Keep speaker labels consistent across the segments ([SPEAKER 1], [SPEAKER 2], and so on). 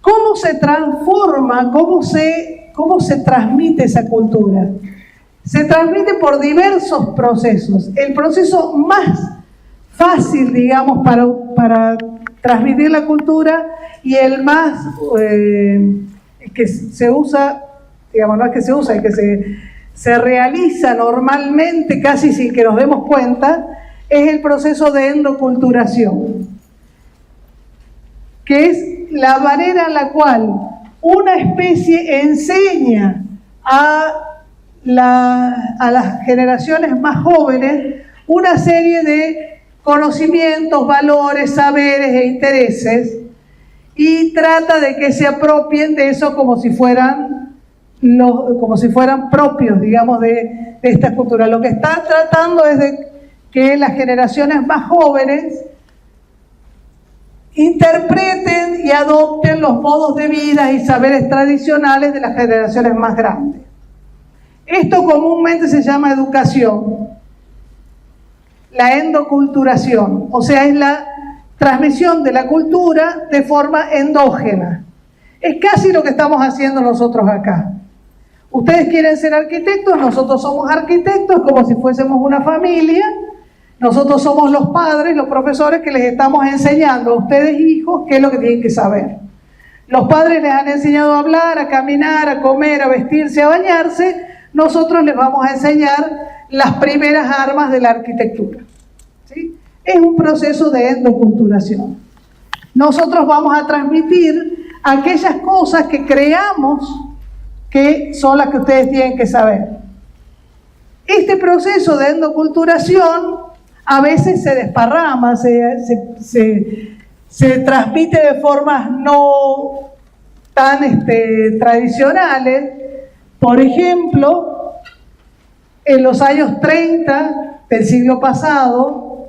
[SPEAKER 1] ¿Cómo se transforma, cómo se transmite esa cultura? Se transmite por diversos procesos. El proceso más fácil, digamos, para transmitir la cultura y el más que se usa, digamos, no es que se usa, es que se realiza normalmente casi sin que nos demos cuenta, es el proceso de endoculturación, que es la manera en la cual una especie enseña a las generaciones más jóvenes una serie de conocimientos, valores, saberes e intereses y trata de que se apropien de eso como si fueran propios, digamos, de esta cultura. Lo que están tratando es de que las generaciones más jóvenes interpreten y adopten los modos de vida y saberes tradicionales de las generaciones más grandes. Esto comúnmente se llama educación, la endoculturación, o sea, es la transmisión de la cultura de forma endógena. Es casi lo que estamos haciendo nosotros acá. Ustedes quieren ser arquitectos, nosotros somos arquitectos como si fuésemos una familia. Nosotros somos los padres, los profesores que les estamos enseñando a ustedes hijos qué es lo que tienen que saber. Los padres les han enseñado a hablar, a caminar, a comer, a vestirse, a bañarse. Nosotros les vamos a enseñar las primeras armas de la arquitectura. ¿Sí? Es un proceso de endoculturación. Nosotros vamos a transmitir aquellas cosas que creamos que son las que ustedes tienen que saber. Este proceso de endoculturación a veces se desparrama, se transmite de formas no tan tradicionales. Por ejemplo, en los años 30 del siglo pasado,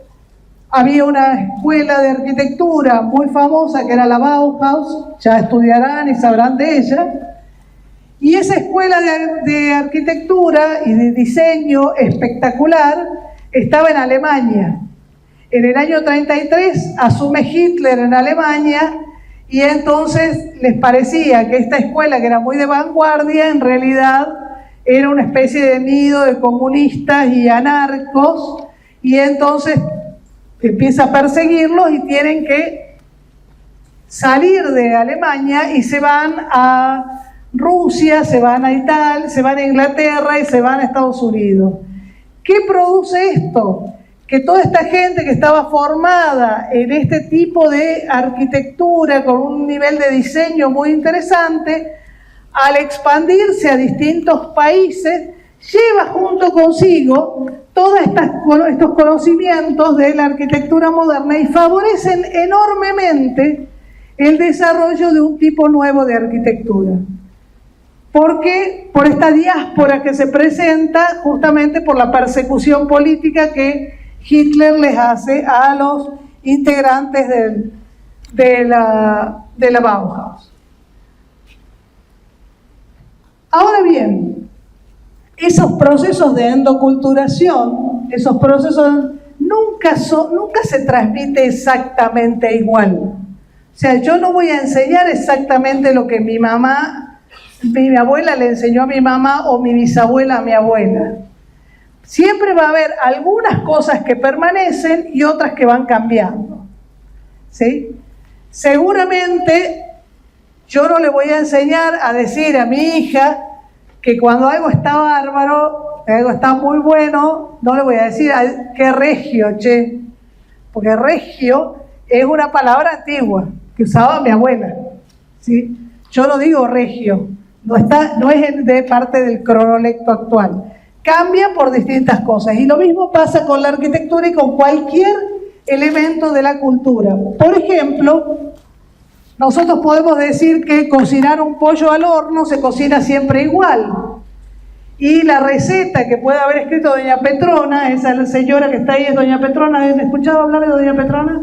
[SPEAKER 1] había una escuela de arquitectura muy famosa que era la Bauhaus, ya estudiarán y sabrán de ella, y esa escuela de arquitectura y de diseño espectacular estaba en Alemania. En el año 33 asume Hitler en Alemania y entonces les parecía que esta escuela, que era muy de vanguardia, en realidad era una especie de nido de comunistas y anarcos, y entonces empieza a perseguirlos y tienen que salir de Alemania y se van a Rusia, se van a Italia, se van a Inglaterra y se van a Estados Unidos. ¿Qué produce esto? Que toda esta gente que estaba formada en este tipo de arquitectura con un nivel de diseño muy interesante, al expandirse a distintos países, lleva junto consigo todos estos conocimientos de la arquitectura moderna y favorecen enormemente el desarrollo de un tipo nuevo de arquitectura. Porque por esta diáspora que se presenta justamente por la persecución política que Hitler les hace a los integrantes de la Bauhaus. Ahora bien, esos procesos de endoculturación, esos procesos nunca se transmite exactamente igual. O sea, yo no voy a enseñar exactamente lo que mi abuela le enseñó a mi mamá o mi bisabuela a mi abuela. Siempre va a haber algunas cosas que permanecen y otras que van cambiando. ¿Sí? Seguramente yo no le voy a enseñar a decir a mi hija que cuando algo está bárbaro, que algo está muy bueno, no le voy a decir qué regio, che. Porque regio es una palabra antigua que usaba mi abuela. ¿Sí? Yo no digo regio, no es de parte del cronolecto actual. Cambia por distintas cosas. Y lo mismo pasa con la arquitectura y con cualquier elemento de la cultura. Por ejemplo, nosotros podemos decir que cocinar un pollo al horno se cocina siempre igual. Y la receta que puede haber escrito doña Petrona, esa señora que está ahí es doña Petrona, ¿han escuchado hablar de doña Petrona?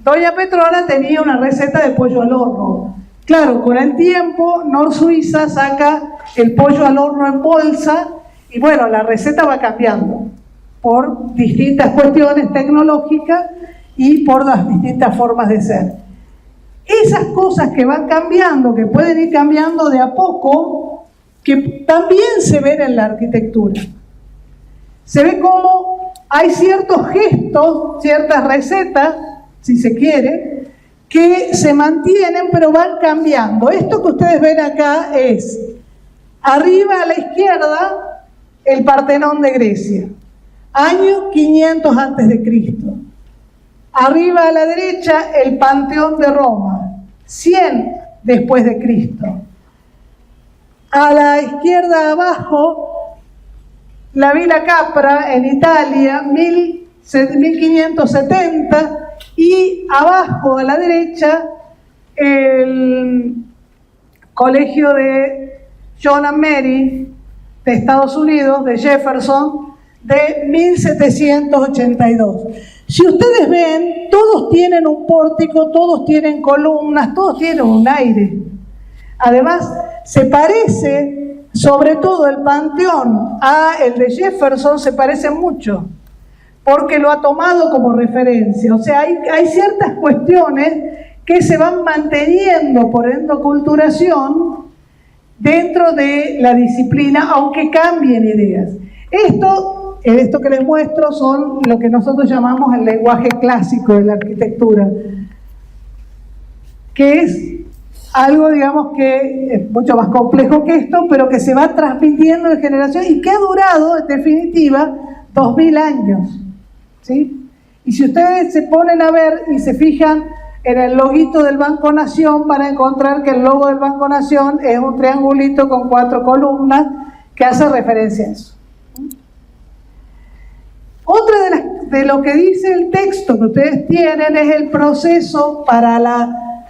[SPEAKER 1] Doña Petrona tenía una receta de pollo al horno. Claro, con el tiempo, Nor Suiza saca el pollo al horno en bolsa y bueno, la receta va cambiando por distintas cuestiones tecnológicas y por las distintas formas de ser. Esas cosas que van cambiando, que pueden ir cambiando de a poco, que también se ven en la arquitectura. Se ve cómo hay ciertos gestos, ciertas recetas, si se quiere, que se mantienen pero van cambiando. Esto que ustedes ven acá es, arriba a la izquierda, el Partenón de Grecia, año 500 a.C. Arriba a la derecha, el Panteón de Roma, 100 después de Cristo. A la izquierda abajo, la Villa Capra en Italia, 1570, y abajo a la derecha, el colegio de John and Mary de Estados Unidos, de Jefferson, de 1782. Si ustedes ven, todos tienen un pórtico, todos tienen columnas, todos tienen un aire. Además, se parece, sobre todo el Panteón a el de Jefferson, se parece mucho, porque lo ha tomado como referencia. O sea, hay ciertas cuestiones que se van manteniendo por endoculturación dentro de la disciplina, aunque cambien ideas. Esto que les muestro son lo que nosotros llamamos el lenguaje clásico de la arquitectura, que es algo, digamos, que es mucho más complejo que esto, pero que se va transmitiendo de generación y que ha durado, en definitiva, 2000 años. ¿Sí? Y si ustedes se ponen a ver y se fijan en el loguito del Banco Nación, van a encontrar que el logo del Banco Nación es un triangulito con 4 columnas que hace referencia a eso. Otra de lo que dice el texto que ustedes tienen es el proceso para la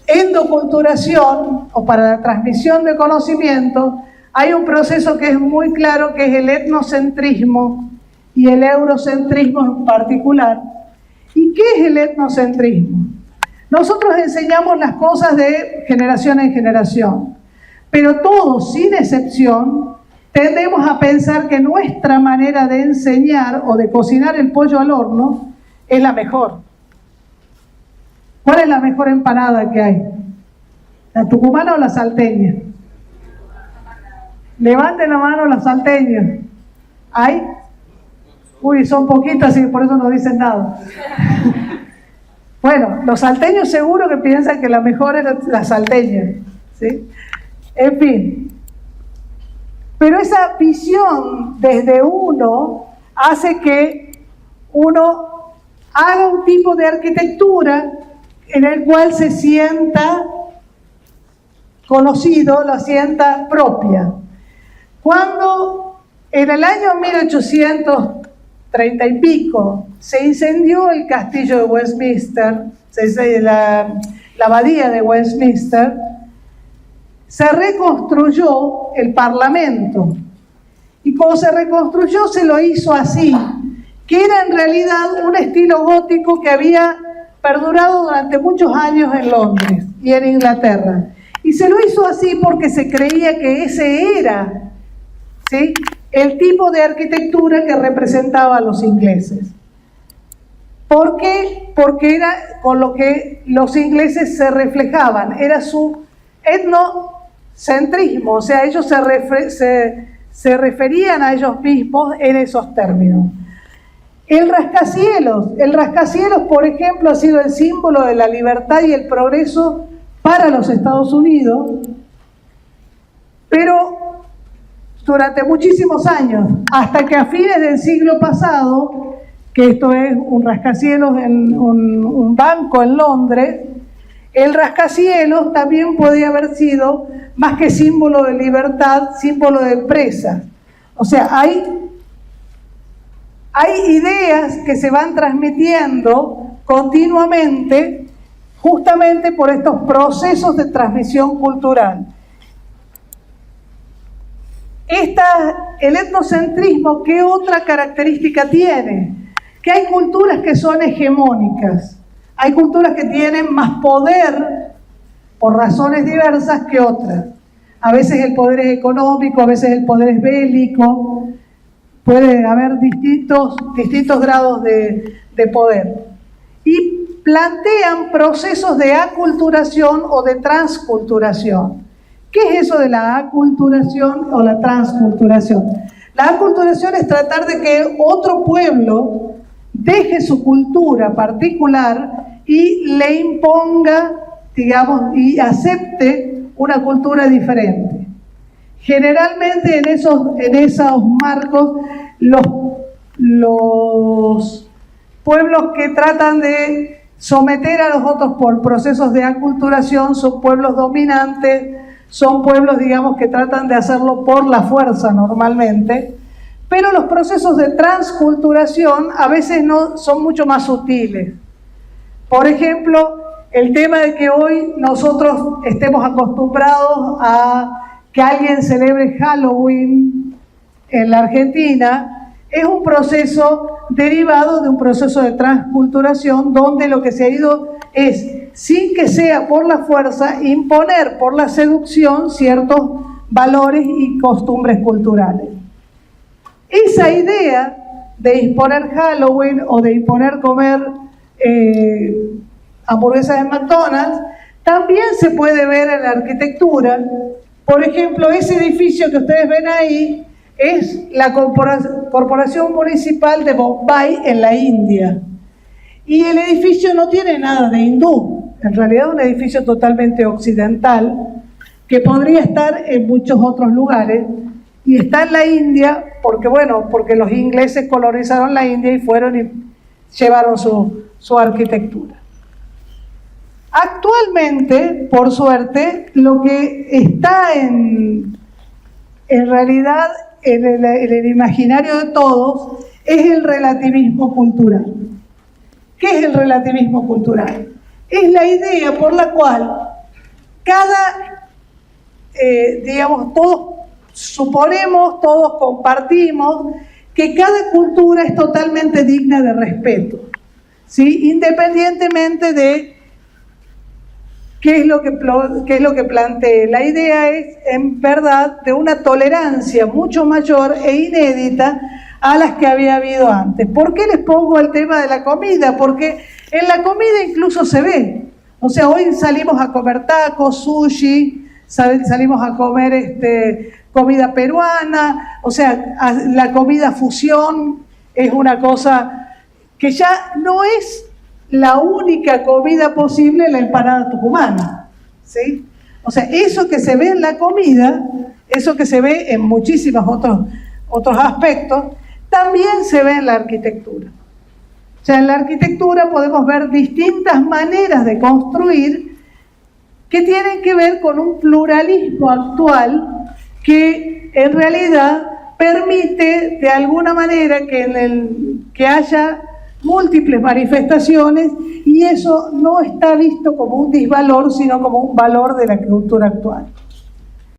[SPEAKER 1] endoculturación o para la transmisión de conocimiento. Hay un proceso que es muy claro, que es el etnocentrismo y el eurocentrismo en particular. ¿Y qué es el etnocentrismo? Nosotros enseñamos las cosas de generación en generación, pero todos, sin excepción, tendemos a pensar que nuestra manera de enseñar o de cocinar el pollo al horno es la mejor. ¿Cuál es la mejor empanada que hay? ¿La tucumana o la salteña? Levanten la mano los salteños. ¿Hay? Uy, son poquitas y por eso no dicen nada. Bueno, los salteños seguro que piensan que la mejor es la salteña, ¿sí? En fin. Pero esa visión desde uno hace que uno haga un tipo de arquitectura en el cual se sienta conocido, la sienta propia. Cuando en el año 1830 y pico se incendió el castillo de Westminster, la abadía de Westminster, se reconstruyó el Parlamento. Y como se reconstruyó, se lo hizo así, que era en realidad un estilo gótico que había perdurado durante muchos años en Londres y en Inglaterra. Y se lo hizo así porque se creía que ese era, ¿sí?, el tipo de arquitectura que representaba a los ingleses. ¿Por qué? Porque era con lo que los ingleses se reflejaban, era su etnocentrismo, o sea, ellos se referían a ellos mismos en esos términos. El rascacielos, por ejemplo, ha sido el símbolo de la libertad y el progreso para los Estados Unidos, pero durante muchísimos años, hasta que a fines del siglo pasado, que esto es un rascacielos en un banco en Londres, el rascacielos también podía haber sido, más que símbolo de libertad, símbolo de empresa. O sea, hay ideas que se van transmitiendo continuamente justamente por estos procesos de transmisión cultural. El etnocentrismo, ¿qué otra característica tiene? Que hay culturas que son hegemónicas, hay culturas que tienen más poder por razones diversas que otras. A veces el poder es económico, a veces el poder es bélico, puede haber distintos grados de poder. Y plantean procesos de aculturación o de transculturación. ¿Qué es eso de la aculturación o la transculturación? La aculturación es tratar de que otro pueblo deje su cultura particular y le imponga, digamos, y acepte una cultura diferente. Generalmente en esos marcos, los pueblos que tratan de someter a los otros por procesos de aculturación son pueblos dominantes, son pueblos, digamos, que tratan de hacerlo por la fuerza normalmente, pero los procesos de transculturación a veces no son mucho más sutiles. Por ejemplo, el tema de que hoy nosotros estemos acostumbrados a que alguien celebre Halloween en la Argentina es un proceso derivado de un proceso de transculturación donde lo que se ha ido es, sin que sea por la fuerza, imponer por la seducción ciertos valores y costumbres culturales. Esa idea de imponer Halloween o de imponer comer hamburguesas en McDonald's también se puede ver en la arquitectura. Por ejemplo, ese edificio que ustedes ven ahí es la Corporación Municipal de Bombay en la India. Y el edificio no tiene nada de hindú, en realidad es un edificio totalmente occidental que podría estar en muchos otros lugares y está en la India porque, bueno, porque los ingleses colonizaron la India y fueron y llevaron su arquitectura. Actualmente, por suerte, lo que está en realidad en el imaginario de todos es el relativismo cultural. ¿Qué es el relativismo cultural? Es la idea por la cual digamos, todos suponemos, todos compartimos que cada cultura es totalmente digna de respeto, ¿sí? Independientemente de qué es lo que plantee. La idea es, en verdad, de una tolerancia mucho mayor e inédita a las que había habido antes. ¿Por qué les pongo el tema de la comida? Porque en la comida incluso se ve. O sea, hoy salimos a comer tacos, sushi, salimos a comer comida peruana, o sea, la comida fusión es una cosa que ya no es la única comida posible, la empanada tucumana, ¿sí? O sea, eso que se ve en la comida, eso que se ve en muchísimos otros aspectos, también se ve en la arquitectura. O sea, en la arquitectura podemos ver distintas maneras de construir que tienen que ver con un pluralismo actual que en realidad permite de alguna manera que haya múltiples manifestaciones y eso no está visto como un disvalor, sino como un valor de la cultura actual.